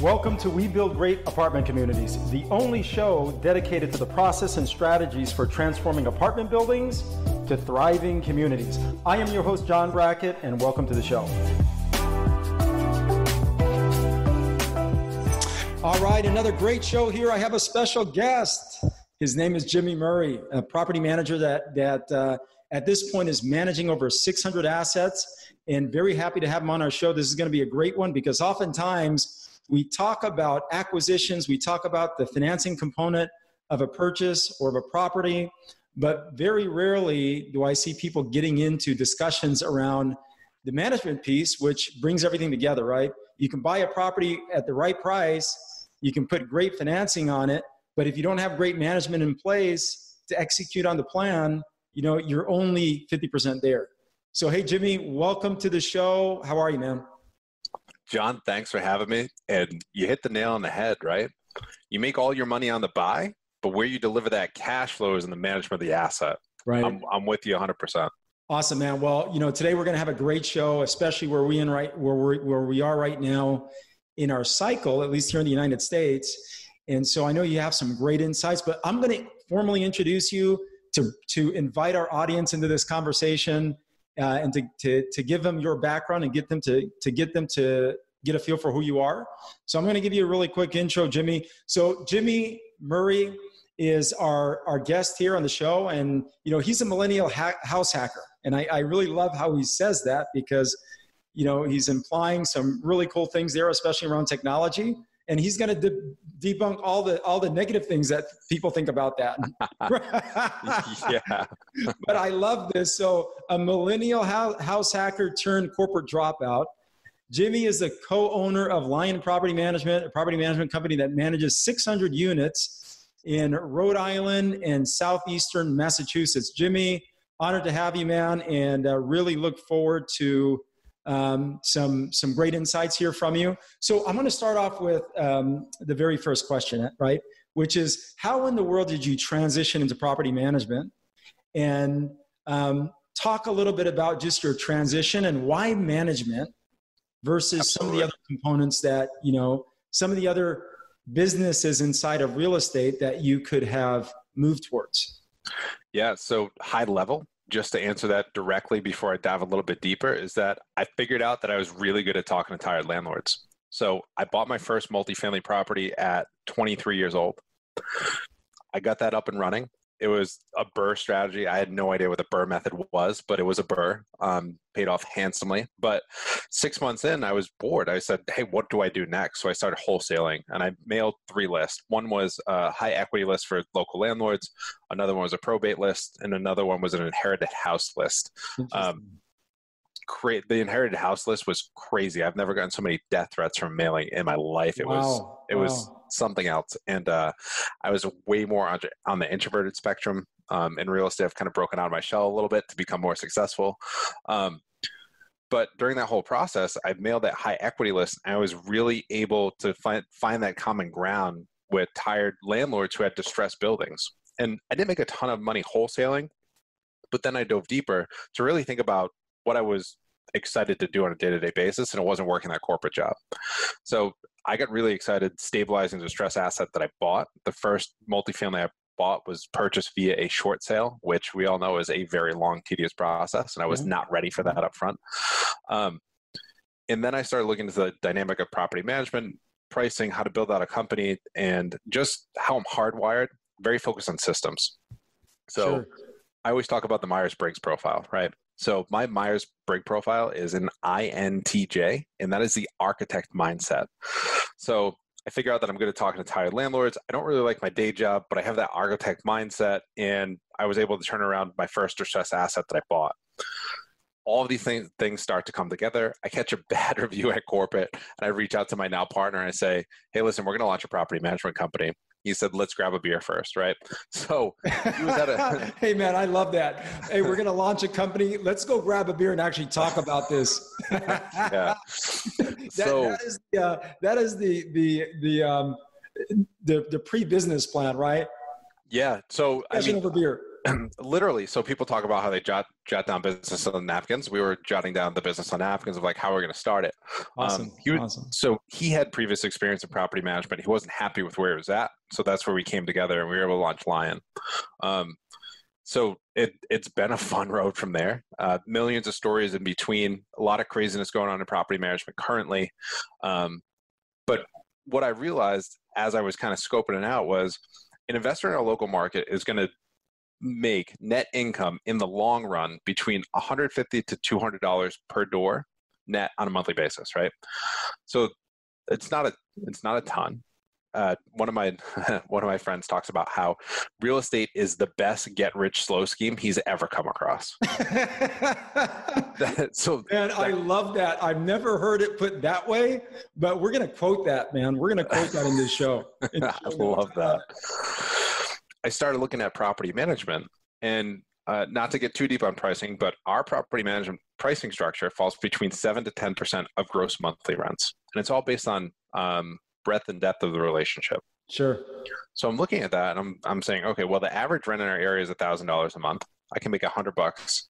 Welcome to We Build Great Apartment Communities, the only show dedicated to the process and strategies for transforming apartment buildings to thriving communities. I am your host, John Brackett, and welcome to the show. All right, another great show here. I have a special guest. His name is Jimmy Murray, a property manager that at this point is managing over 600 assets, and very happy to have him on our show. This is going to be a great one because oftentimes we talk about acquisitions, we talk about the financing component of a purchase or of a property, but very rarely do I see people getting into discussions around the management piece, which brings everything together, right? You can buy a property at the right price, you can put great financing on it, but if you don't have great management in place to execute on the plan, you're only 50% there. So, hey, Jimmy, welcome to the show. How are you, man? John, thanks for having me. And you hit the nail on the head, right? You make all your money on the buy, but where you deliver that cash flow is in the management of the asset. Right. I'm with you 100%. Awesome, man. Well, today we're going to have a great show, especially where we are right now in our cycle, at least here in the United States. And so I know you have some great insights, but I'm going to formally introduce you to invite our audience into this conversation. And to give them your background and get them to get a feel for who you are. So I'm going to give you a really quick intro, Jimmy. So Jimmy Murray is our guest here on the show, and he's a millennial house hacker, and I really love how he says that because he's implying some really cool things there, especially around technology. And he's going to debunk all the negative things that people think about that. Yeah. But I love this. So a millennial house hacker turned corporate dropout. Jimmy is the co-owner of Lyon Property Management, a property management company that manages 600 units in Rhode Island and southeastern Massachusetts. Jimmy, honored to have you, man, and really look forward to some great insights here from you. So I'm going to start off with the very first question, right? Which is, how in the world did you transition into property management? And talk a little bit about just your transition and why management versus Absolutely. Some of the other components that, some of the other businesses inside of real estate that you could have moved towards. Yeah. So high level, just to answer that directly before I dive a little bit deeper, is that I figured out that I was really good at talking to tired landlords. So I bought my first multifamily property at 23 years old. I got that up and running. It was a BRRRR strategy. I had no idea what the BRRRR method was, but it was a BRRRR. Paid off handsomely. But 6 months in, I was bored. I said, hey, what do I do next? So I started wholesaling, and I mailed 3 lists. One was a high equity list for local landlords. Another one was a probate list, and another one was an inherited house list. The inherited house list was crazy. I've never gotten so many death threats from mailing in my life. It was something else. And I was way more on the introverted spectrum. In real estate, I've kind of broken out of my shell a little bit to become more successful. But during that whole process, I mailed that high equity list, and I was really able to find that common ground with tired landlords who had distressed buildings. And I didn't make a ton of money wholesaling, but then I dove deeper to really think about what I was excited to do on a day-to-day basis, and it wasn't working that corporate job. So I got really excited stabilizing a distressed asset that I bought. The first multifamily I bought was purchased via a short sale, which we all know is a very long, tedious process, and I was not ready for that up front. And then I started looking into the dynamic of property management, pricing, how to build out a company, and just how I'm hardwired, very focused on systems. So Sure. I always talk about the Myers-Briggs profile, right? So my Myers-Briggs profile is an INTJ, and that is the architect mindset. So I figure out that I'm good at talking to tired landlords. I don't really like my day job, but I have that architect mindset, and I was able to turn around my first distressed asset that I bought. All of these things start to come together. I catch a bad review at corporate, and I reach out to my now partner and I say, hey, listen, we're going to launch a property management company. He said, let's grab a beer first, right? So he was at hey, man, I love that. Hey, we're going to launch a company. Let's go grab a beer and actually talk about this. Yeah. That is the pre-business plan, right? Yeah. So over beer. Literally. So people talk about how they jot down business on napkins. We were jotting down the business on napkins of like how we're going to start it. Awesome. So he had previous experience in property management. He wasn't happy with where it was at. So that's where we came together and we were able to launch Lyon. So it's been a fun road from there. Millions of stories in between, a lot of craziness going on in property management currently. But what I realized as I was kind of scoping it out was an investor in a local market is going to make net income in the long run between $150 to $200 per door net on a monthly basis, right? So it's not a ton. One of my friends talks about how real estate is the best get rich slow scheme he's ever come across. I love that. I've never heard it put that way, but we're going to quote that, man. We're going to quote that in this show. I love that. I started looking at property management, and not to get too deep on pricing, but our property management pricing structure falls between 7 to 10% of gross monthly rents, and it's all based on breadth and depth of the relationship. Sure. So I'm looking at that, and I'm saying, okay, well, the average rent in our area is $1,000 a month. I can make $100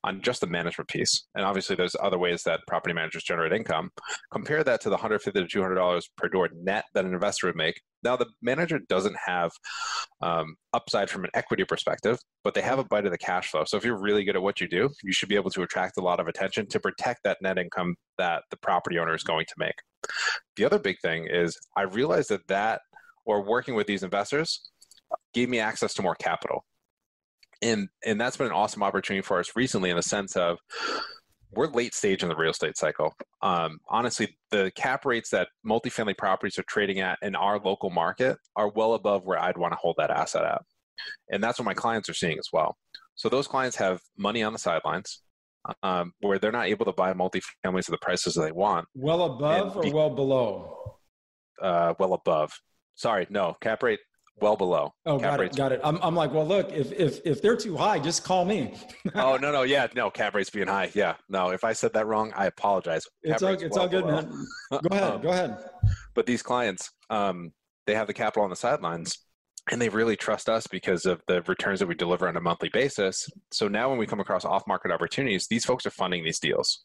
on just the management piece. And obviously there's other ways that property managers generate income. Compare that to the $150 to $200 per door net that an investor would make. Now the manager doesn't have upside from an equity perspective, but they have a bite of the cash flow. So if you're really good at what you do, you should be able to attract a lot of attention to protect that net income that the property owner is going to make. The other big thing is I realized that working with these investors gave me access to more capital. And that's been an awesome opportunity for us recently in the sense of we're late stage in the real estate cycle. Honestly, the cap rates that multifamily properties are trading at in our local market are well above where I'd want to hold that asset at. And that's what my clients are seeing as well. So those clients have money on the sidelines where they're not able to buy multifamilies at the prices that they want. Well above or well below? Well above. Sorry, no, cap rate well below. Oh, got it. I'm like, well, look, if they're too high, just call me. Oh, no, cap rates being high. Yeah, no, if I said that wrong, I apologize. It's all good, man. Go ahead. But these clients, they have the capital on the sidelines, and they really trust us because of the returns that we deliver on a monthly basis. So now when we come across off-market opportunities, these folks are funding these deals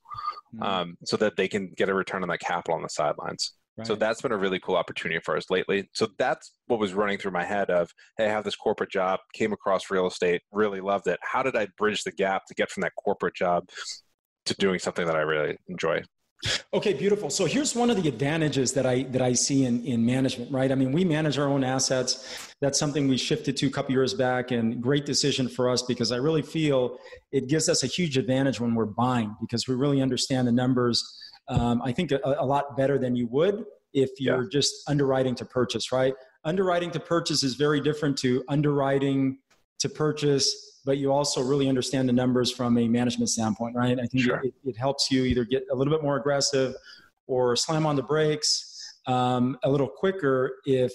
so that they can get a return on that capital on the sidelines. Right. So that's been a really cool opportunity for us lately. So that's what was running through my head of, hey, I have this corporate job, came across real estate, really loved it. How did I bridge the gap to get from that corporate job to doing something that I really enjoy? Okay, beautiful. So here's one of the advantages that I see in management, right? I mean, we manage our own assets. That's something we shifted to a couple years back, and great decision for us because I really feel it gives us a huge advantage when we're buying because we really understand the numbers. I think a lot better than you would if you're just underwriting to purchase, right? Underwriting to purchase is very different to underwriting to purchase, but you also really understand the numbers from a management standpoint, right? I think it helps you either get a little bit more aggressive or slam on the brakes a little quicker if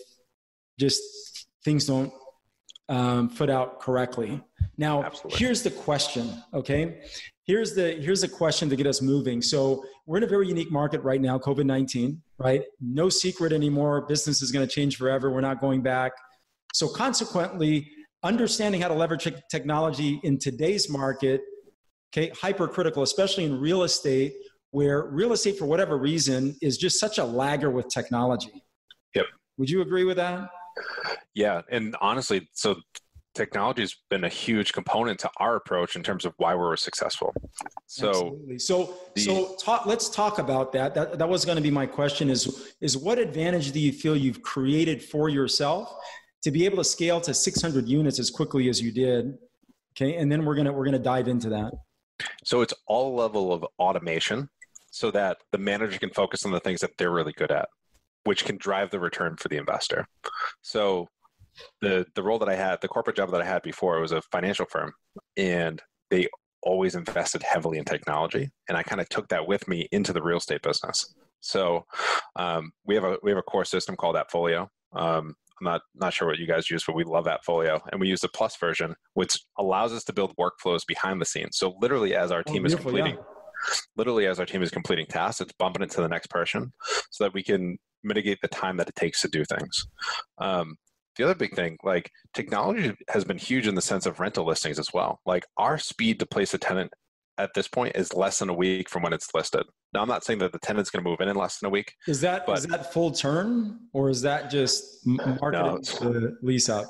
just things don't foot out correctly. Now, Absolutely. Here's the question, okay? Here's the question to get us moving. So we're in a very unique market right now, COVID-19, right? No secret anymore. Business is going to change forever. We're not going back. So consequently, understanding how to leverage technology in today's market, okay, hypercritical, especially in real estate, where real estate, for whatever reason, is just such a lagger with technology. Yep. Would you agree with that? Yeah. And honestly, so technology has been a huge component to our approach in terms of why we're successful. So, Absolutely. Let's talk about that. That was going to be my question is what advantage do you feel you've created for yourself to be able to scale to 600 units as quickly as you did? Okay. And then we're going to dive into that. So it's all level of automation so that the manager can focus on the things that they're really good at, which can drive the return for the investor. So the role that I had, the corporate job that I had before, it was a financial firm, and they always invested heavily in technology. And I kind of took that with me into the real estate business. So we have a core system called AppFolio. I'm not sure what you guys use, but we love AppFolio, and we use the Plus version, which allows us to build workflows behind the scenes. So literally, as our team is completing tasks, it's bumping it to the next person, so that we can mitigate the time that it takes to do things. the other big thing, like technology has been huge in the sense of rental listings as well. Like our speed to place a tenant at this point is less than a week from when it's listed. Now, I'm not saying that the tenant's going to move in less than a week. Is that full turn, or is that just marketing to lease out?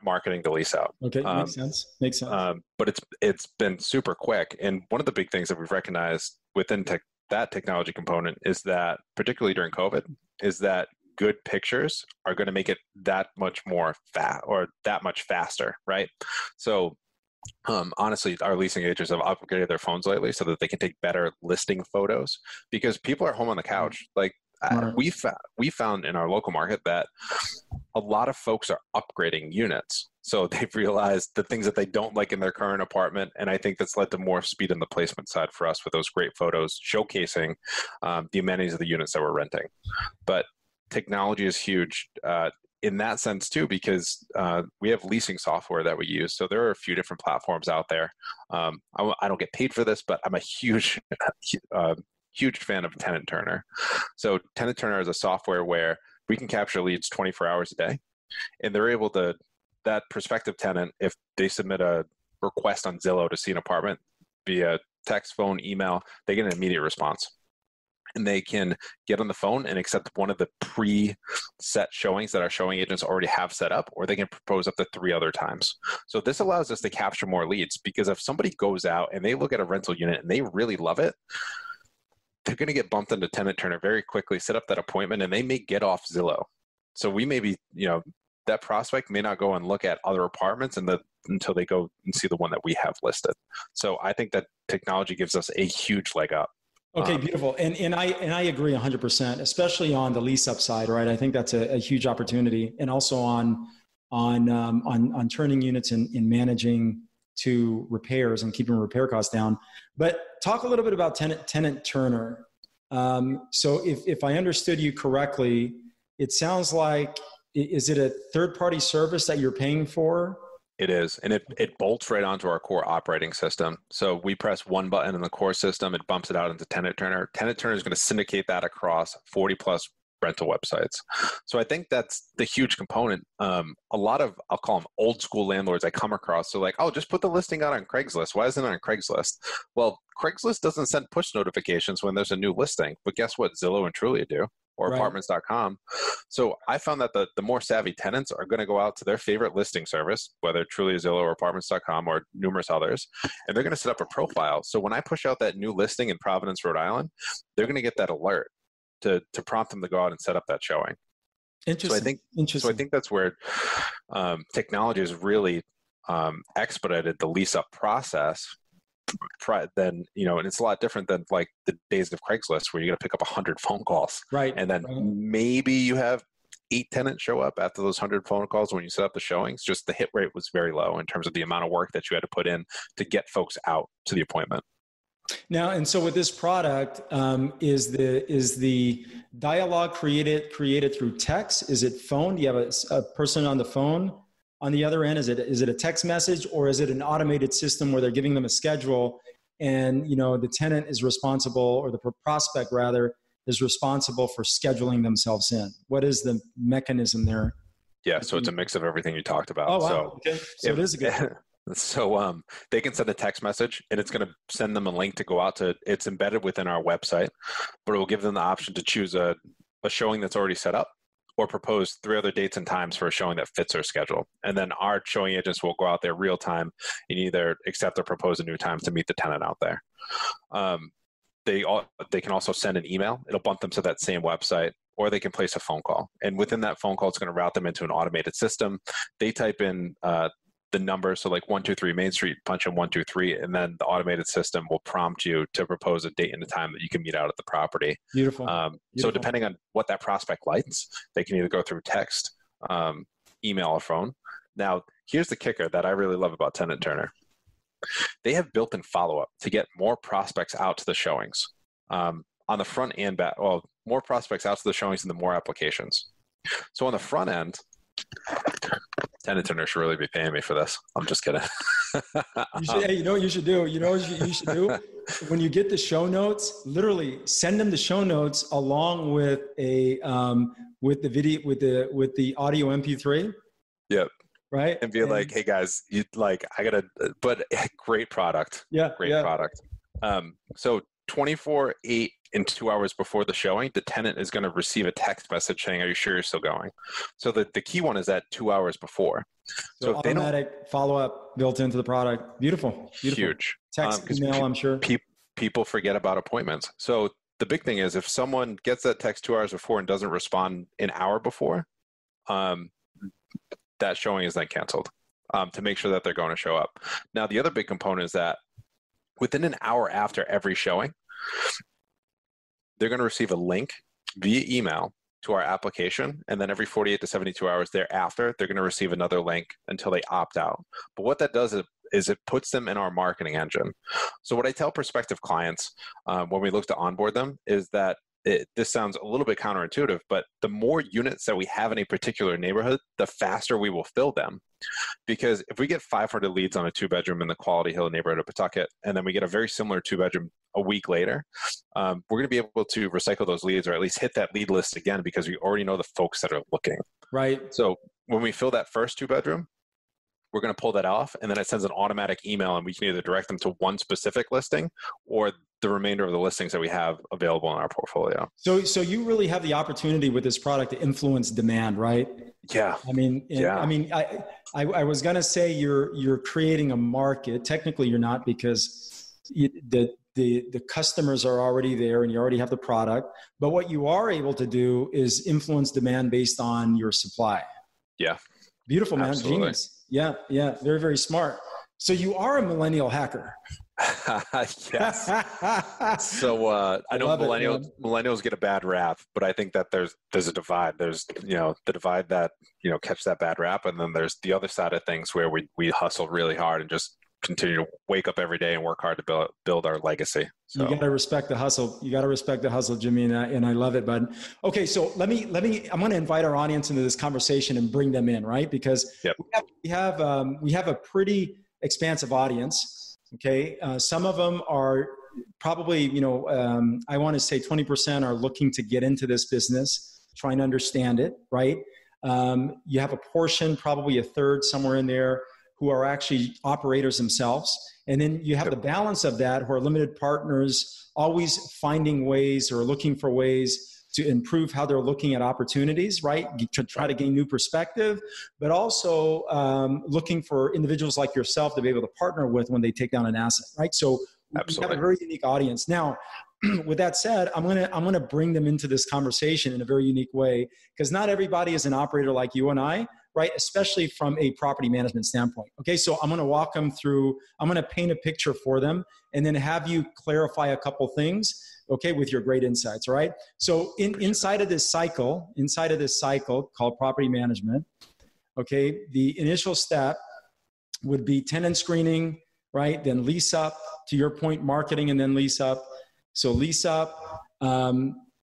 Marketing to lease out. Okay, makes sense. But it's been super quick. And one of the big things that we've recognized within that technology component is that, particularly during COVID, is that good pictures are going to make it that much more that much faster, right? So honestly, our leasing agents have upgraded their phones lately so that they can take better listing photos, because people are home on the couch. Like we found in our local market that a lot of folks are upgrading units. So they've realized the things that they don't like in their current apartment. And I think that's led to more speed in the placement side for us with those great photos showcasing the amenities of the units that we're renting. But technology is huge in that sense too, because we have leasing software that we use. So there are a few different platforms out there. I don't get paid for this, but I'm a huge fan of Tenant Turner. So Tenant Turner is a software where we can capture leads 24 hours a day, and they're able to, that prospective tenant, if they submit a request on Zillow to see an apartment via text, phone, email, they get an immediate response. And they can get on the phone and accept one of the pre-set showings that our showing agents already have set up, or they can propose up to 3 other times. So this allows us to capture more leads, because if somebody goes out and they look at a rental unit and they really love it, they're going to get bumped into Tenant Turner very quickly, set up that appointment, and they may get off Zillow. So we may be, that prospect may not go and look at other apartments until they go and see the one that we have listed. So I think that technology gives us a huge leg up. Okay, beautiful. And I agree 100%, especially on the lease up side, right? I think that's a huge opportunity, and also on turning units and managing to repairs and keeping repair costs down. But talk a little bit about Tenant Turner. So if I understood you correctly, it sounds like, is it a third-party service that you're paying for? It is, and it bolts right onto our core operating system. So we press one button in the core system, it bumps it out into Tenant Turner. Tenant Turner is going to syndicate that across 40 plus rental websites. So I think that's the huge component. A lot of, I'll call them old school landlords I come across, so like, oh, just put the listing out on Craigslist. Why isn't it on Craigslist? Well, Craigslist doesn't send push notifications when there's a new listing, but guess what? Zillow and Trulia do. Or apartments.com. So I found that the more savvy tenants are going to go out to their favorite listing service, whether Trulia, Zillow, or apartments.com, or numerous others, and they're going to set up a profile. So when I push out that new listing in Providence, Rhode Island, they're going to get that alert to prompt them to go out and set up that showing. Interesting. So I think that's where technology has really expedited the lease up process. Then, and it's a lot different than like the days of Craigslist where you're going to pick up 100 phone calls. Right. And then maybe you have 8 tenants show up after those 100 phone calls when you set up the showings. Just the hit rate was very low in terms of the amount of work that you had to put in to get folks out to the appointment. Now, and so with this product, is the dialogue created through text? Is it phone? Do you have a person on the phone on the other end? Is it a text message, or is it an automated system where they're giving them a schedule and, the tenant is responsible, or the prospect rather is responsible for scheduling themselves in? What is the mechanism there? Yeah. So it's a mix of everything you talked about. Oh, wow. So, okay. So it is a good. So they can send a text message, and it's going to send them a link to go out to, it's embedded within our website, but it will give them the option to choose a showing that's already set up, or propose 3 other dates and times for a showing that fits their schedule. And then our showing agents will go out there real time and either accept or propose a new time to meet the tenant out there. They can also send an email. It'll bump them to that same website, or they can place a phone call. And within that phone call, it's going to route them into an automated system. They type in the number, so like 123 Main Street, punch in 123, and then the automated system will prompt you to propose a date and a time that you can meet out at the property. Beautiful. So depending on what that prospect likes, they can either go through text, email, or phone. Now, here's the kicker that I really love about Tenant Turner. They have built-in follow-up to get more prospects out to the showings. On the front and back, more prospects out to the showings and the more applications. So on the front end, Tenant Turner should really be paying me for this. I'm just kidding. Hey, you know what you should do? You know what you should do? When you get the show notes, literally send them the show notes along with a with the video, with the audio MP3. Yep. Right. And be like, hey guys, you like, I gotta, but great product. Yeah. Great product. So 24/8 and 2 hours before the showing, the tenant is going to receive a text message saying, are you sure you're still going? So the key one is that 2 hours before. So if automatic follow-up built into the product. Beautiful. Huge. Text, email, I'm sure. People forget about appointments. So the big thing is if someone gets that text 2 hours before and doesn't respond an hour before, that showing is then canceled, to make sure that they're going to show up. Now, the other big component is that within an hour after every showing, they're going to receive a link via email to our application. And then every 48 to 72 hours thereafter, they're going to receive another link until they opt out. But what that does is it puts them in our marketing engine. So what I tell prospective clients when we look to onboard them is that this sounds a little bit counterintuitive, but the more units that we have in a particular neighborhood, the faster we will fill them. Because if we get 500 leads on a 2-bedroom in the Quality Hill neighborhood of Pawtucket, and then we get a very similar 2-bedroom a week later, we're going to be able to recycle those leads, or at least hit that lead list again, because we already know the folks that are looking. Right. So when we fill that first 2-bedroom, we're going to pull that off, and then it sends an automatic email, and we can either direct them to one specific listing or the remainder of the listings that we have available in our portfolio. So you really have the opportunity with this product to influence demand, right? Yeah. I mean, I was going to say you're creating a market. Technically, you're not, because the customers are already there and you already have the product. But what you are able to do is influence demand based on your supply. Yeah. Beautiful, man. Absolutely. Genius. Yeah. Very, very smart. So you are a millennial hacker. Yes. So I know millennials get a bad rap, but I think that there's a divide. There's the divide that catch that bad rap, and then there's the other side of things where we hustle really hard and just continue to wake up every day and work hard to build our legacy. So you got to respect the hustle. You got to respect the hustle, Jimmy, and I love it, bud. Okay, so let me. I'm going to invite our audience into this conversation and bring them in, right? Because we have a pretty expansive audience. Okay, some of them are probably I want to say 20% are looking to get into this business, trying to understand it, right? You have a portion, probably a third, somewhere in there, who are actually operators themselves. And then you have the balance of that who are limited partners, always finding ways or looking for ways to improve how they're looking at opportunities, right? To try to gain new perspective, but also looking for individuals like yourself to be able to partner with when they take down an asset, right? So we have a very unique audience. Now, with that said, I'm gonna bring them into this conversation in a very unique way, because not everybody is an operator like you and I, right? Especially from a property management standpoint. Okay, so I'm going to walk them through, I'm going to paint a picture for them and then have you clarify a couple things, okay, with your great insights, all right? So inside of this cycle called property management, okay, the initial step would be tenant screening, right? Then lease up, to your point, marketing, and then lease up. So lease up,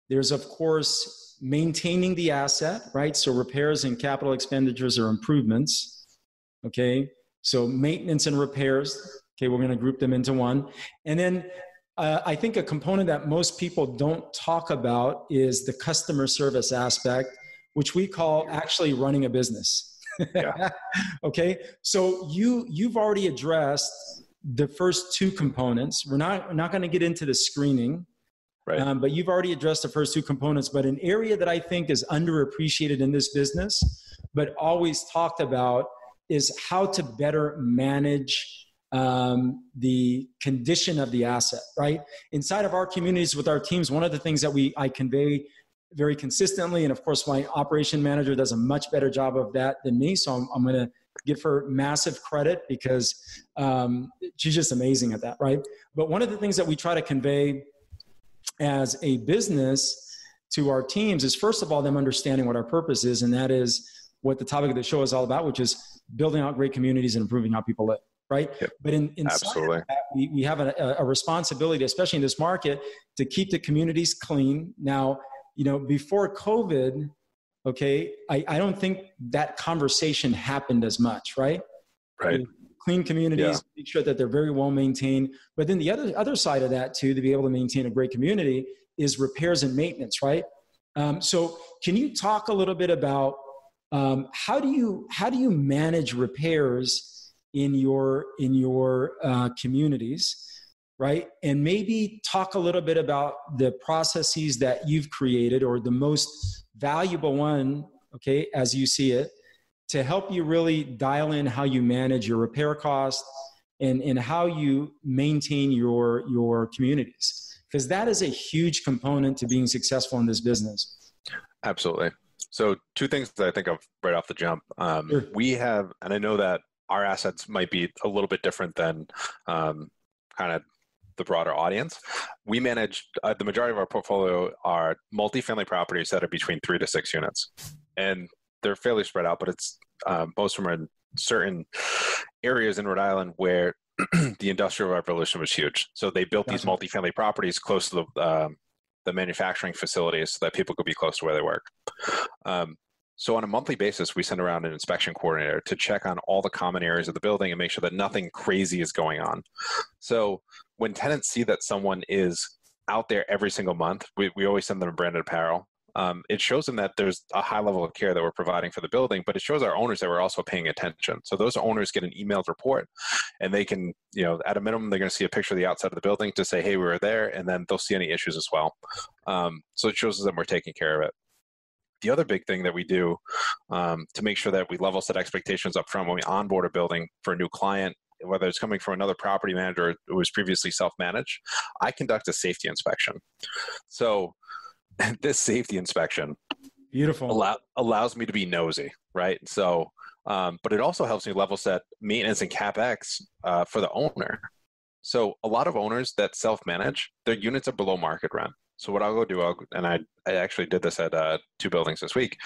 there's of course maintaining the asset, right? So repairs and capital expenditures or improvements, okay? So maintenance and repairs, okay, we're gonna group them into one. And then I think a component that most people don't talk about is the customer service aspect, which we call actually running a business. Yeah. Okay, so you've already addressed the first two components. We're not gonna get into the screening, right. But you've already addressed the first two components. But an area that I think is underappreciated in this business, but always talked about, is how to better manage the condition of the asset, right? Inside of our communities with our teams, one of the things that I convey very consistently, and of course my operation manager does a much better job of that than me, so I'm going to give her massive credit because she's just amazing at that, right? But one of the things that we try to convey as a business to our teams is, first of all, them understanding what our purpose is, and that is what the topic of the show is all about, which is building out great communities and improving how people live, right? Yep. But inside of that, we have a responsibility, especially in this market, to keep the communities clean. Now, before COVID, okay, I don't think that conversation happened as much, right? Right. Clean communities, make sure that they're very well maintained. But then the other side of that too, to be able to maintain a great community, is repairs and maintenance, right? So can you talk a little bit about how do you manage repairs in your communities, right? And maybe talk a little bit about the processes that you've created, or the most valuable one, okay, as you see it, to help you really dial in how you manage your repair costs and how you maintain your communities. Because that is a huge component to being successful in this business. Absolutely. So two things that I think of right off the jump. Sure. We have, and I know that our assets might be a little bit different than kind of the broader audience. We manage, the majority of our portfolio are multifamily properties that are between 3 to 6 units. And they're fairly spread out, but it's most of them are in certain areas in Rhode Island where the Industrial Revolution was huge. So they built these multifamily properties close to the manufacturing facilities so that people could be close to where they work. So on a monthly basis, we send around an inspection coordinator to check on all the common areas of the building and make sure that nothing crazy is going on. So when tenants see that someone is out there every single month, we always send them branded apparel. It shows them that there's a high level of care that we're providing for the building, but it shows our owners that we're also paying attention. So those owners get an emailed report, and they can, at a minimum, they're going to see a picture of the outside of the building to say, hey, we were there, and then they'll see any issues as well. So it shows us that we're taking care of it. The other big thing that we do to make sure that we level set expectations up front when we onboard a building for a new client, whether it's coming from another property manager who was previously self-managed, I conduct a safety inspection. So this safety inspection allows me to be nosy, right? So, but it also helps me level set maintenance and CapEx for the owner. So a lot of owners that self-manage, their units are below market rent. So what I'll go do, and I actually did this at 2 buildings this week,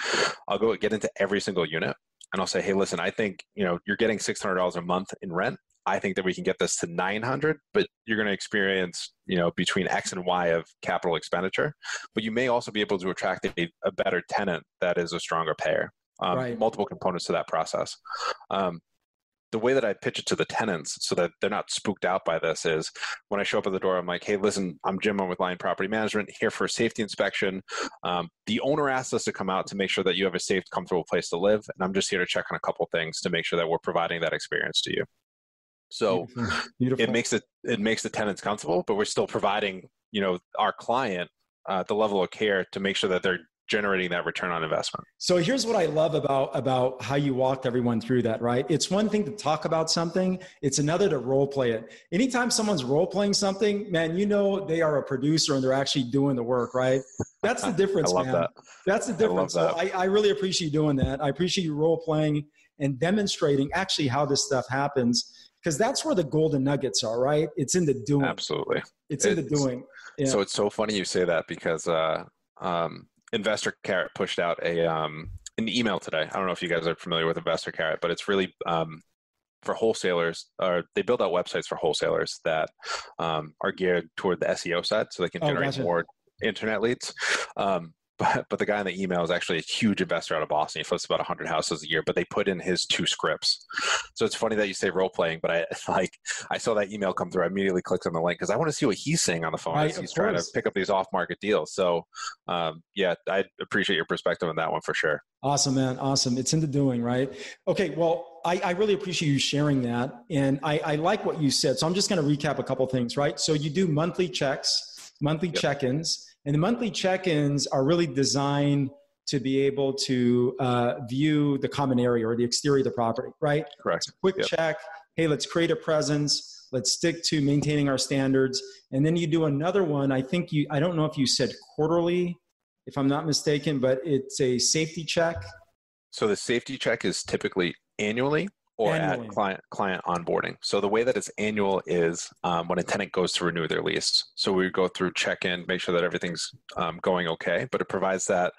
I'll go get into every single unit and I'll say, hey, listen, I think, you're getting $600 a month in rent. I think that we can get this to 900, but you're going to experience, between X and Y of capital expenditure, but you may also be able to attract a better tenant that is a stronger payer. Right. Multiple components to that process. The way that I pitch it to the tenants so that they're not spooked out by this is when I show up at the door, I'm like, hey, listen, I'm Jim. I'm with Lyon Property Management, here for a safety inspection. The owner asked us to come out to make sure that you have a safe, comfortable place to live. And I'm just here to check on a couple things to make sure that we're providing that experience to you. So Beautiful. It makes the tenants comfortable, but we're still providing, our client the level of care to make sure that they're generating that return on investment. So here's what I love about how you walked everyone through that, right? It's one thing to talk about something. It's another to role play it. Anytime someone's role playing something, man, they are a producer and they're actually doing the work, right? That's the difference, I love man. That. That's the difference. So I really appreciate you doing that. I appreciate you role playing and demonstrating actually how this stuff happens, because that's where the golden nuggets are, right? It's in the doing. Absolutely. It's in the doing. Yeah. So it's so funny you say that because Investor Carrot pushed out an email today. I don't know if you guys are familiar with Investor Carrot, but it's really for wholesalers. They build out websites for wholesalers that are geared toward the SEO side, so they can generate more internet leads. But the guy in the email is actually a huge investor out of Boston. He flips about 100 houses a year, but they put in his 2 scripts. So it's funny that you say role playing, but I saw that email come through. I immediately clicked on the link because I want to see what he's saying on the phone as he's trying to pick up these off-market deals. So yeah, I appreciate your perspective on that one for sure. Awesome, man. Awesome. It's in the doing, right? Okay. Well, I really appreciate you sharing that. And I like what you said. So I'm just going to recap a couple things, right? So you do monthly checks, monthly check-ins. And the monthly check-ins are really designed to be able to view the common area or the exterior of the property, right? Correct. Quick check. Hey, let's create a presence. Let's stick to maintaining our standards. And then you do another one. I don't know if you said quarterly, if I'm not mistaken, but it's a safety check. So the safety check is typically annually or at client onboarding. So the way that it's annual is when a tenant goes to renew their lease. So we go through check-in, make sure that everything's going okay, but it provides that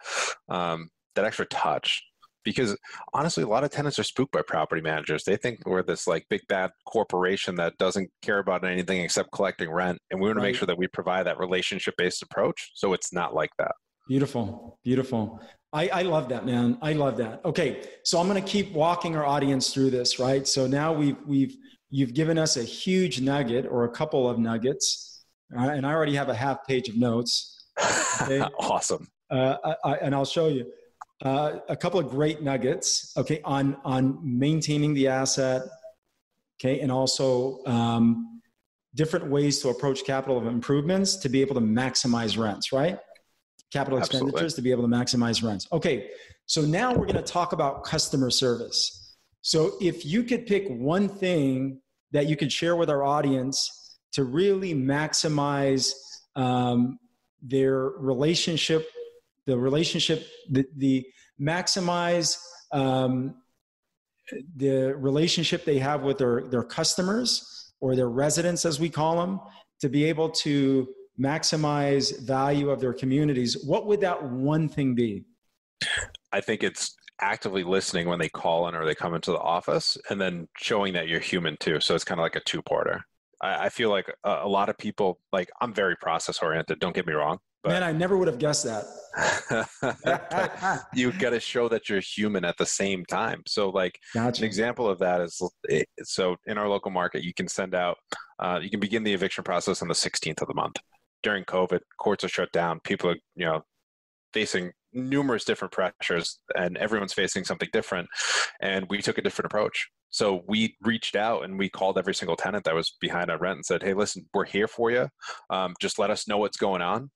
extra touch. Because honestly, a lot of tenants are spooked by property managers. They think we're this big bad corporation that doesn't care about anything except collecting rent. And we want to make sure that we provide that relationship-based approach so it's not like that. Beautiful. Beautiful. I love that, man. I love that. Okay. So I'm going to keep walking our audience through this, right? So now you've given us a huge nugget or a couple of nuggets, and I already have a half page of notes. Okay? Awesome. and I'll show you a couple of great nuggets, okay, on maintaining the asset, okay, and also different ways to approach capital improvements to be able to maximize rents, right? Capital expenditures to be able to maximize rents. Okay, so now we're going to talk about customer service. So if you could pick one thing that you could share with our audience to really maximize their relationship, the maximize the relationship they have with their customers or their residents, as we call them, to be able to maximize value of their communities, what would that one thing be? I think it's actively listening when they call in or they come into the office, and then showing that you're human too. So it's kind of like a two-parter. I feel like a lot of people, like, I'm very process oriented, don't get me wrong. But man, I never would have guessed that. You got to show that you're human at the same time. So like Gotcha. An example of that is, so in our local market, you can send out, you can begin the eviction process on the 16th of the month. During COVID, courts are shut down. People are, facing numerous different pressures, and everyone's facing something different. And we took a different approach. So we reached out and we called every single tenant that was behind on rent and said, hey, listen, we're here for you. Just let us know what's going on.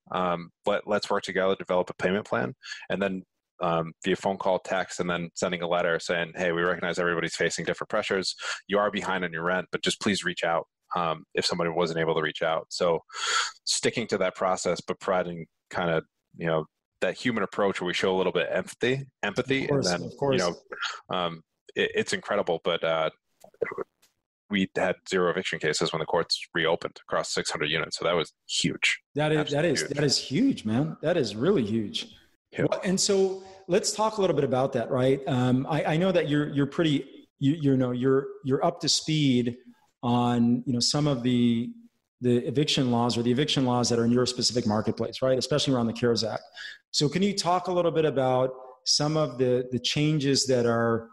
Let's work together, develop a payment plan. And then via phone call, text, and then sending a letter saying, hey, we recognize everybody's facing different pressures. You are behind on your rent, but just please reach out if somebody wasn't able to reach out. So sticking to that process, but providing kind of, that human approach where we show a little bit empathy, of course, and then, of course. It's incredible, but we had 0 eviction cases when the courts reopened across 600 units. So that was huge. That is huge, man. That is really huge. Yeah. Well, and so let's talk a little bit about that, right? I know that you're pretty, you're up to speed on, some of the eviction laws or the eviction laws that are in your specific marketplace, right? Especially around the CARES Act. So can you talk a little bit about some of the changes that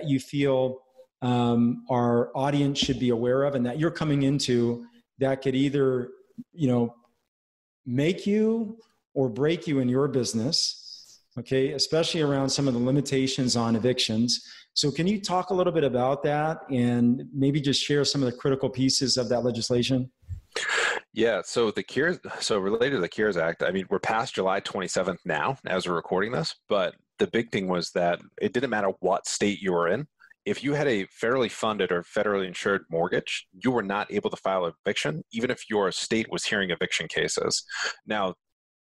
you feel our audience should be aware of and that you're coming into that could either, make you or break you in your business, okay? Especially around some of the limitations on evictions. So can you talk a little bit about that and maybe just share some of the critical pieces of that legislation? Yeah. So related to the CARES Act, I mean, we're past July 27th now as we're recording this, but the big thing was that it didn't matter what state you were in. If you had a federally funded or federally insured mortgage, you were not able to file eviction, even if your state was hearing eviction cases. Now,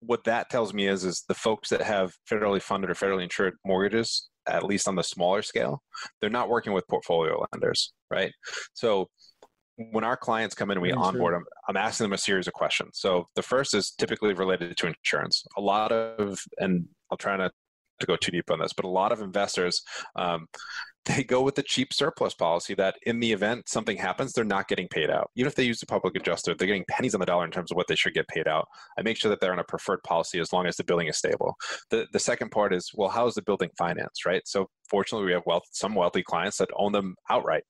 what that tells me is the folks that have federally funded or federally insured mortgages, at least on the smaller scale, they're not working with portfolio lenders, right? So when our clients come in and we onboard them, I'm asking them a series of questions. So the first is typically related to insurance. And I'll try not to go too deep on this, but a lot of investors, they go with the cheap surplus policy that in the event something happens, they're not getting paid out. Even if they use the public adjuster, they're getting pennies on the dollar in terms of what they should get paid out. I make sure that they're on a preferred policy as long as the building is stable. The second part is, well, how is the building financed, right? So fortunately, we have some wealthy clients that own them outright.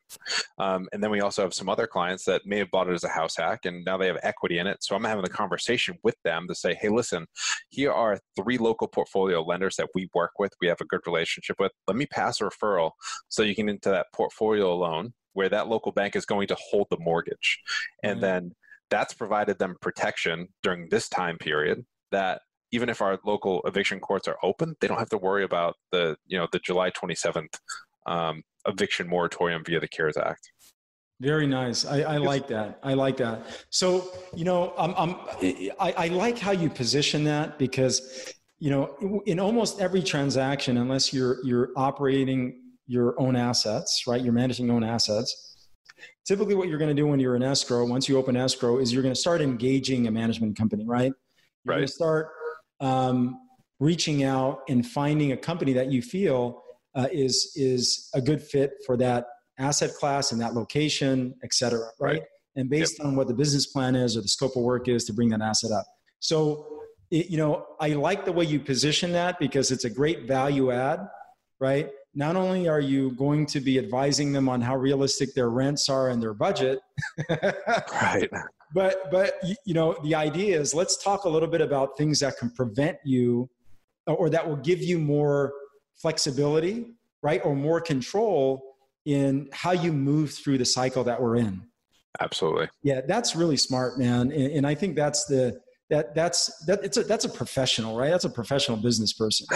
And then we also have some other clients that may have bought it as a house hack and now they have equity in it. So I'm having the conversation with them to say, hey, listen, here are 3 local portfolio lenders that we work with. We have a good relationship with. Let me pass a referral so you can get into that portfolio loan where that local bank is going to hold the mortgage. And then that's provided them protection during this time period that even if our local eviction courts are open, they don't have to worry about the July 27th eviction moratorium via the CARES Act. Very nice. I like that. I like that. So, I like how you position that because, in almost every transaction, unless you're operating your own assets, right? You're managing your own assets. Typically what you're going to do when you're in escrow, once you open escrow, is you're going to start engaging a management company, right? You're going to start reaching out and finding a company that you feel is a good fit for that asset class and that location, et cetera, right? And based on what the business plan is or the scope of work is to bring that asset up. So, I like the way you position that because it's a great value add, right? Not only are you going to be advising them on how realistic their rents are and their budget, right? But the idea is let's talk a little bit about things that can prevent you or that will give you more flexibility, right? Or more control in how you move through the cycle that we're in. Absolutely. Yeah, that's really smart, man. And I think that's a professional, right? That's a professional business person.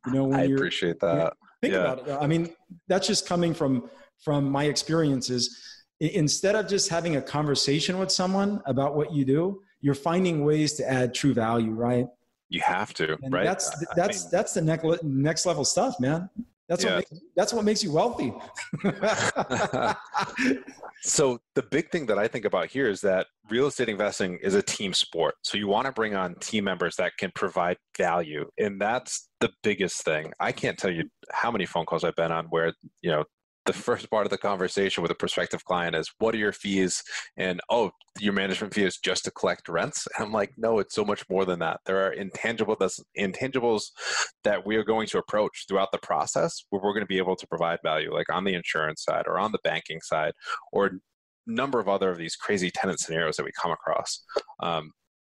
When I appreciate that. Think about it. I mean, that's just coming from my experiences. Instead of just having a conversation with someone about what you do, you're finding ways to add true value, right? You have to, and right? That's the next level stuff, man. That's what makes you wealthy. So the big thing that I think about here is that real estate investing is a team sport. So you want to bring on team members that can provide value. And that's the biggest thing. I can't tell you how many phone calls I've been on where, the first part of the conversation with a prospective client is, what are your fees? And, oh, your management fee is just to collect rents. And I'm like, no, it's so much more than that. There are intangibles that we are going to approach throughout the process where we're going to be able to provide value, like on the insurance side or on the banking side, or a number of other of these crazy tenant scenarios that we come across,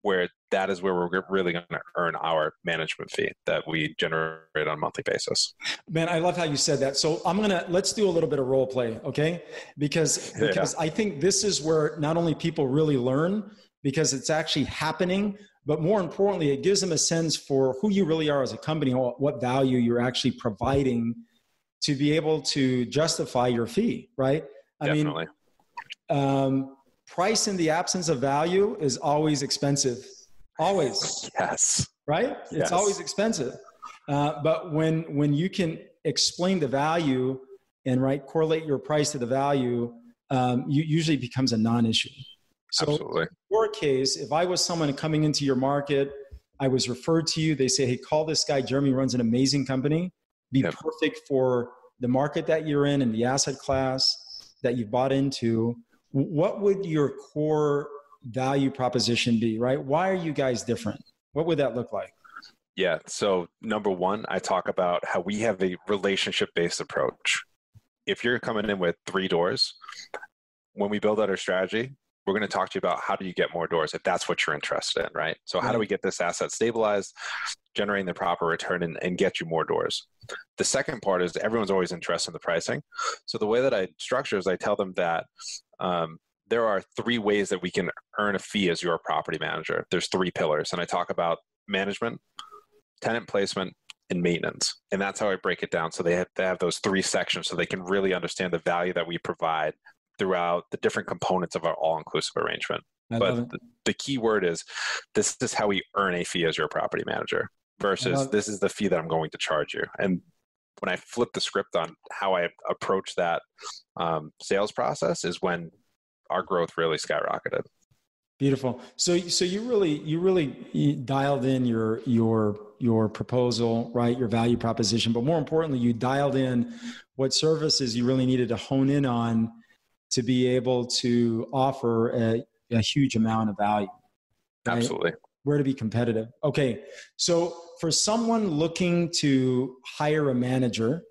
where that is where we're really going to earn our management fee that we generate on a monthly basis. Man, I love how you said that. So let's do a little bit of role play, okay? Because I think this is where not only people really learn, because it's actually happening, but more importantly, it gives them a sense for who you really are as a company, what value you're actually providing to be able to justify your fee, right? Definitely. Price in the absence of value is always expensive. Always. Yes. Right? It's always expensive. But when you can explain the value and correlate your price to the value, usually becomes a non-issue. So absolutely. In your case, if I was someone coming into your market, I was referred to you, they say, hey, call this guy. Jeremy runs an amazing company. Be perfect for the market that you're in and the asset class that you've bought into. What would your core value proposition be, right? Why are you guys different? What would that look like? Yeah. So number one, I talk about how we have a relationship-based approach. If you're coming in with 3 doors, when we build out our strategy, we're going to talk to you about how do you get more doors if that's what you're interested in, right? So how do we get this asset stabilized, generating the proper return and get you more doors? The second part is everyone's always interested in the pricing. So the way that I structure is I tell them that there are 3 ways that we can earn a fee as your property manager. There's 3 pillars. And I talk about management, tenant placement, and maintenance. And that's how I break it down. So they have those 3 sections so they can really understand the value that we provide throughout the different components of our all-inclusive arrangement. But the key word is, this is how we earn a fee as your property manager versus this is the fee that I'm going to charge you. And when I flip the script on how I approach that sales process is when our growth really skyrocketed. Beautiful. So you really dialed in your proposal, right? Your value proposition, but more importantly, you dialed in what services you really needed to hone in on to be able to offer a huge amount of value. Right? Absolutely. Where to be competitive. Okay. So for someone looking to hire a manager,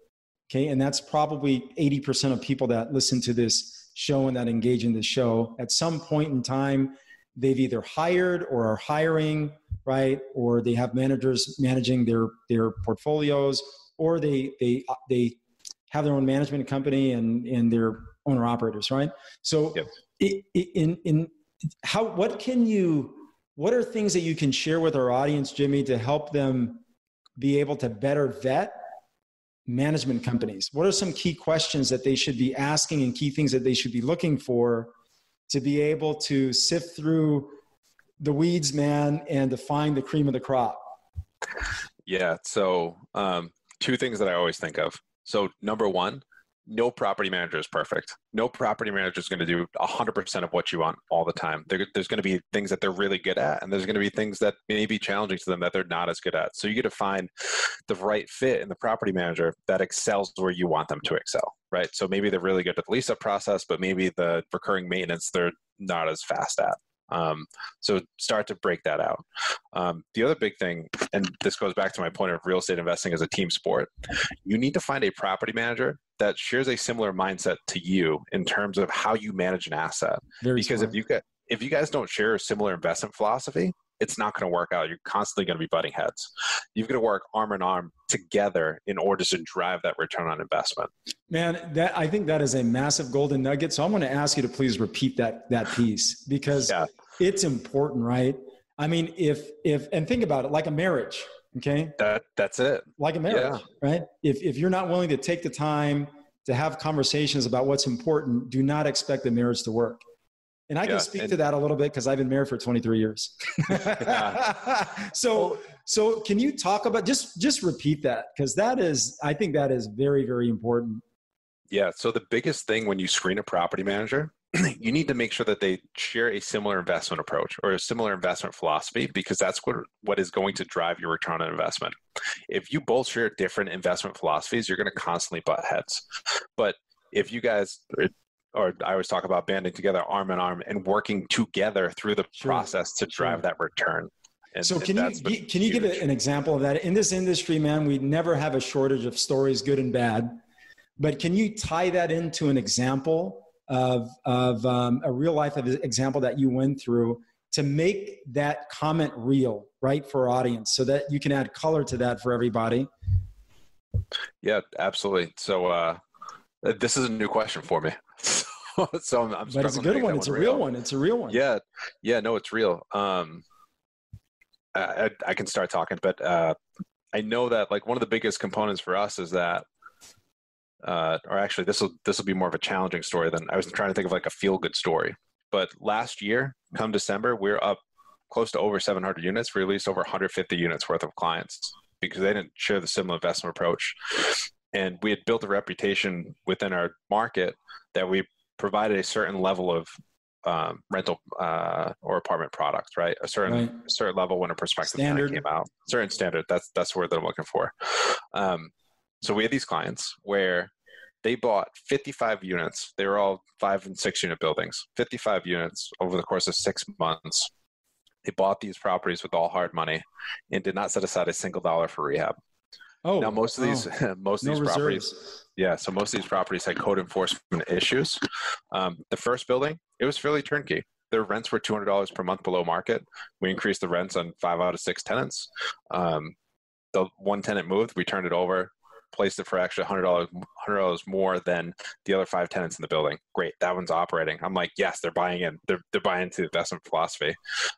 okay, and that's probably 80% of people that listen to this show and that engage in the show, at some point in time, they've either hired or are hiring, right? Or they have managers managing their portfolios, or they have their own management company and they're owner operators, right? So what are things that you can share with our audience, Jimmy, to help them be able to better vet management companies? What are some key questions that they should be asking and key things that they should be looking for to be able to sift through the weeds, man, and to find the cream of the crop? Yeah. So 2 things that I always think of. So number one, no property manager is perfect. No property manager is going to do 100% of what you want all the time. There's going to be things that they're really good at, and there's going to be things that may be challenging to them that they're not as good at. So you get to find the right fit in the property manager that excels where you want them to excel, right? So maybe they're really good at the lease-up process, but maybe the recurring maintenance they're not as fast at. So start to break that out. The other big thing, and this goes back to my point of real estate investing as a team sport, you need to find a property manager that shares a similar mindset to you in terms of how you manage an asset. Because if you guys don't share a similar investment philosophy, it's not going to work out. You're constantly going to be butting heads. You've got to work arm in arm together in order to drive that return on investment. Man, I think that is a massive golden nugget. So I'm going to ask you to please repeat that piece, because it's important, right? I mean, and think about it like a marriage, okay? That's it. Like a marriage, right? If you're not willing to take the time to have conversations about what's important, do not expect the marriage to work. And I can speak to that a little bit because I've been married for 23 years. So can you talk about, just repeat that? Because I think that is very, very important. Yeah. So the biggest thing when you screen a property manager, you need to make sure that they share a similar investment approach or a similar investment philosophy, because that's what is going to drive your return on investment. If you both share different investment philosophies, you're going to constantly butt heads. But if you guys, or I always talk about banding together arm in arm and working together through the process to drive that return. So can you give an example of that? In this industry, man, we never have a shortage of stories, good and bad. But can you tie that into an example of a real life example that you went through to make that comment real, right, for our audience, so that you can add color to that for everybody? Yeah, absolutely. So this is a new question for me. So I'm but it's a good one. It's a real one. It's a real one. Yeah. No, it's real. I can start talking, but I know that like one of the biggest components for us is that, or actually this will be more of a challenging story than I was trying to think of, like a feel good story. But last year, come December, we're up close to over 700 units. We released over 150 units worth of clients because they didn't share the similar investment approach. And we had built a reputation within our market that we provided a certain level of rental or apartment product, right? A certain level when a prospective tenant came out. Certain standard. That's the word that I'm looking for. So we had these clients where they bought 55 units. They were all 5 and 6 unit buildings. 55 units over the course of 6 months. They bought these properties with all hard money and did not set aside a single dollar for rehab. Now most of these properties, so most of these properties had code enforcement issues. The first building, it was fairly turnkey. Their rents were $200 per month below market. We increased the rents on 5 out of 6 tenants. The one tenant moved, we turned it over, placed it for actually $100 more than the other 5 tenants in the building. Great, that one's operating. I'm like, yes, they're buying in. They're buying into the investment philosophy.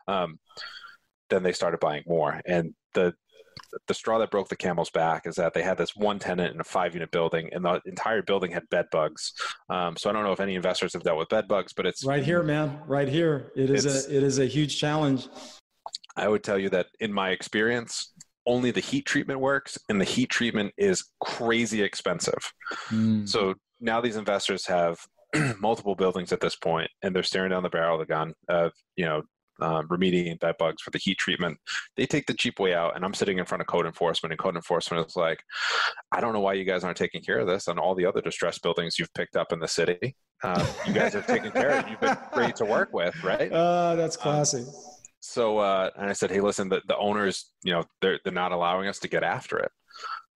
Then they started buying more, and the straw that broke the camel's back is that they had this one tenant in a 5-unit building, and the entire building had bed bugs. So I don't know if any investors have dealt with bed bugs, but it's right here, man. Right here, it is a huge challenge. I would tell you that in my experience, only the heat treatment works, and the heat treatment is crazy expensive. So now these investors have multiple buildings at this point, and they're staring down the barrel of the gun of remediating bed bugs for the heat treatment. They take the cheap way out, and I'm sitting in front of code enforcement, and code enforcement is like, I don't know why you guys aren't taking care of this on all the other distressed buildings you've picked up in the city. You guys have taken care of it. You've been great to work with, right? That's classic. So, and I said, hey, listen, the owners, they're not allowing us to get after it.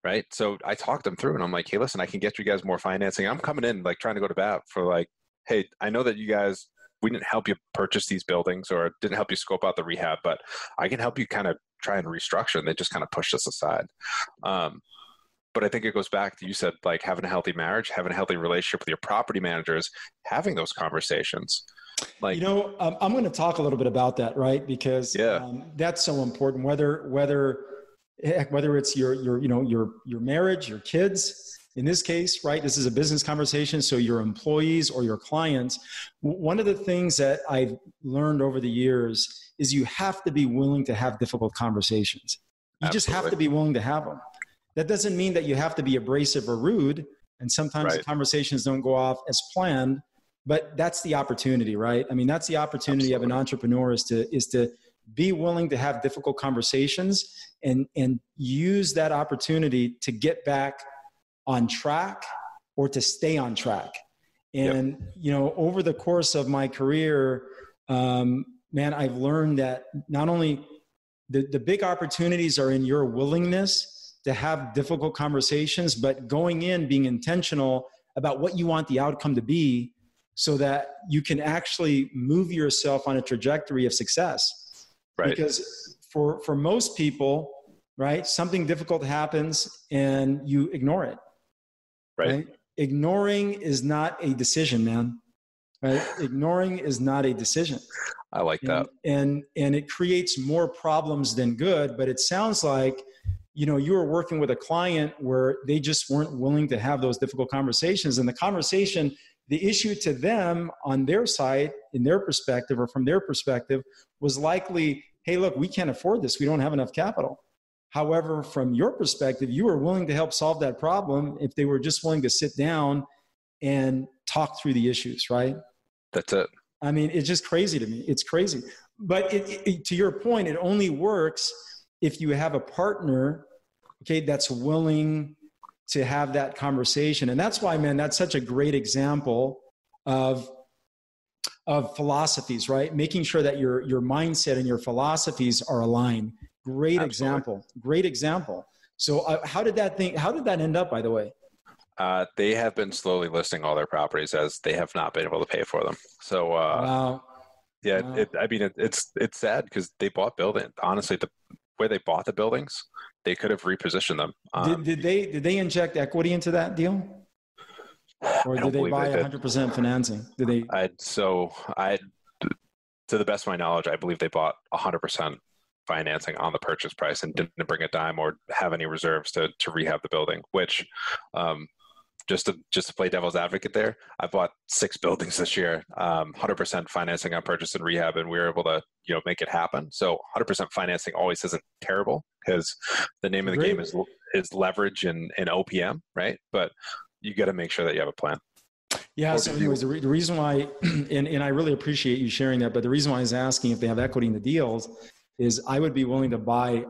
Right. So I talked them through, and I'm like, hey, listen, I can get you guys more financing. I'm coming in, like, trying to go to bat for, like, hey, I know that you guys, we didn't help you purchase these buildings or didn't help you scope out the rehab, but I can help you kind of try and restructure. And they just kind of pushed us aside. But I think it goes back to, you said, like, having a healthy marriage, having a healthy relationship with your property managers, having those conversations. Like, I'm going to talk a little bit about that, right? Because that's so important. Whether it's your marriage, your kids. In this case, right, this is a business conversation, so your employees or your clients. One of the things that I've learned over the years is you have to be willing to have difficult conversations. You just have to be willing to have them. That doesn't mean that you have to be abrasive or rude, and sometimes the conversations don't go off as planned, but that's the opportunity, right? I mean, that's the opportunity of an entrepreneur is to be willing to have difficult conversations and use that opportunity to get back on track or to stay on track. And, over the course of my career, man, I've learned that not only the big opportunities are in your willingness to have difficult conversations, but going in, being intentional about what you want the outcome to be so that you can actually move yourself on a trajectory of success. Right. Because for most people, right, something difficult happens and you ignore it. Right? Ignoring is not a decision, man. Right? Ignoring is not a decision. I like that. And it creates more problems than good. But it sounds like, you were working with a client where they just weren't willing to have those difficult conversations. And the issue to them on their side, in their perspective or from their perspective, was likely, hey, look, we can't afford this. We don't have enough capital. However, from your perspective, you were willing to help solve that problem if they were just willing to sit down and talk through the issues, right? That's it. I mean, it's just crazy to me. It's crazy. But to your point, it only works if you have a partner, okay, that's willing to have that conversation. And that's why, man, that's such a great example of philosophies, right? Making sure that your mindset and your philosophies are aligned. Great example. Great example. So how did that end up, by the way? They have been slowly listing all their properties as they have not been able to pay for them. So, wow. Yeah, wow. It's sad because they bought buildings. Honestly, the way they bought the buildings, they could have repositioned them. Did they inject equity into that deal? Or did they buy 100% financing? Did they? To the best of my knowledge, I believe they bought 100% financing on the purchase price and didn't bring a dime or have any reserves to rehab the building, which just to play devil's advocate there, I bought 6 buildings this year, 100% financing on purchase and rehab, and we were able to make it happen. So 100% financing always isn't terrible because the name of the game is leverage and OPM, right? But you got to make sure that you have a plan. Yeah. So anyways, the reason why, and I really appreciate you sharing that, but the reason why I was asking if they have equity in the deals is I would be willing to buy,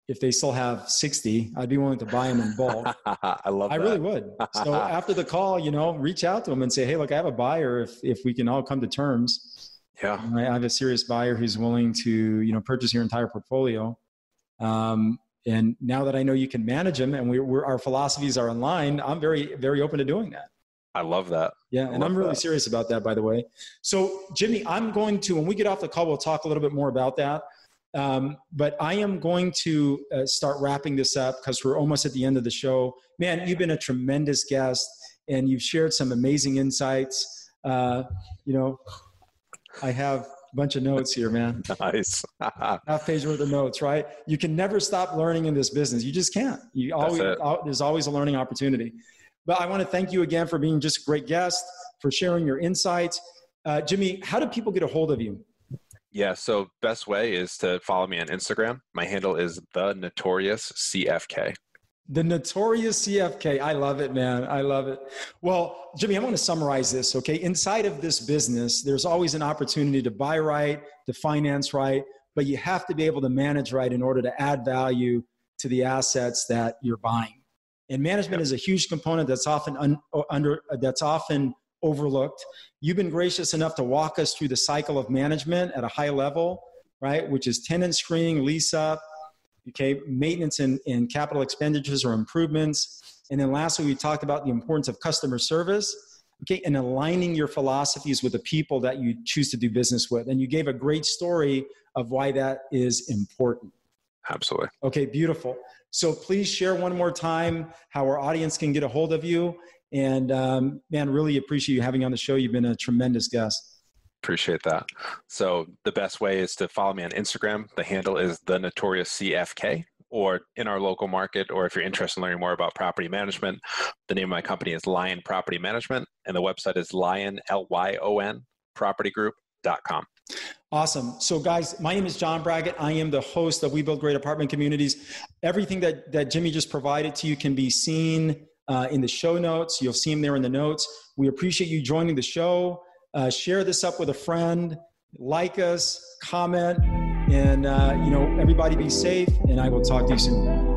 if they still have 60, I'd be willing to buy them in bulk. I love that. I really would. So after the call, reach out to them and say, hey, look, I have a buyer if we can all come to terms. Yeah. I have a serious buyer who's willing to, purchase your entire portfolio. And now that I know you can manage them and our philosophies are in line, I'm very, very open to doing that. I love that. Yeah. And I'm really serious about that, by the way. So Jimmy, when we get off the call, we'll talk a little bit more about that. But I am going to start wrapping this up because we're almost at the end of the show. Man, you've been a tremendous guest and you've shared some amazing insights. I have a bunch of notes here, man. Nice. Half page worth of notes, right? You can never stop learning in this business. You just can't. There's always a learning opportunity. But I want to thank you again for being just a great guest, for sharing your insights. Jimmy, how do people get a hold of you? Yeah, so best way is to follow me on Instagram. My handle is The Notorious CFK. The Notorious CFK. I love it, man. I love it. Well, Jimmy, I want to summarize this, okay? Inside of this business, there's always an opportunity to buy right, to finance right, but you have to be able to manage right in order to add value to the assets that you're buying. And management is a huge component that's often overlooked. You've been gracious enough to walk us through the cycle of management at a high level, right? Which is tenant screening, lease up, okay, maintenance and capital expenditures or improvements. And then lastly, we talked about the importance of customer service, okay, and aligning your philosophies with the people that you choose to do business with. And you gave a great story of why that is important. Absolutely. Okay, beautiful. So please share one more time how our audience can get a hold of you. And man, really appreciate you having me on the show. You've been a tremendous guest. Appreciate that. So the best way is to follow me on Instagram. The handle is The Notorious CFK, or in our local market, or if you're interested in learning more about property management, the name of my company is Lyon Property Management, and the website is Lyon, Lyon, propertygroup.com. Awesome. So guys, my name is John Brackett. I am the host of We Build Great Apartment Communities. Everything that Jimmy just provided to you can be seen in the show notes. You'll see them there in the notes. We appreciate you joining the show. Share this up with a friend, like us, comment, and everybody be safe, and I will talk to you soon.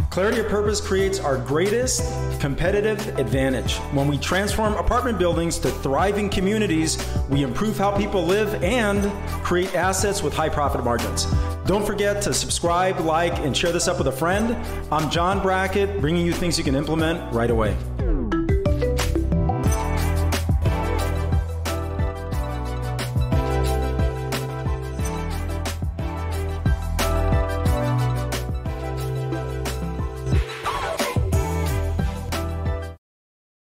Clarity of purpose creates our greatest competitive advantage. When we transform apartment buildings to thriving communities, we improve how people live and create assets with high profit margins. Don't forget to subscribe, like, and share this up with a friend. I'm John Brackett, bringing you things you can implement right away.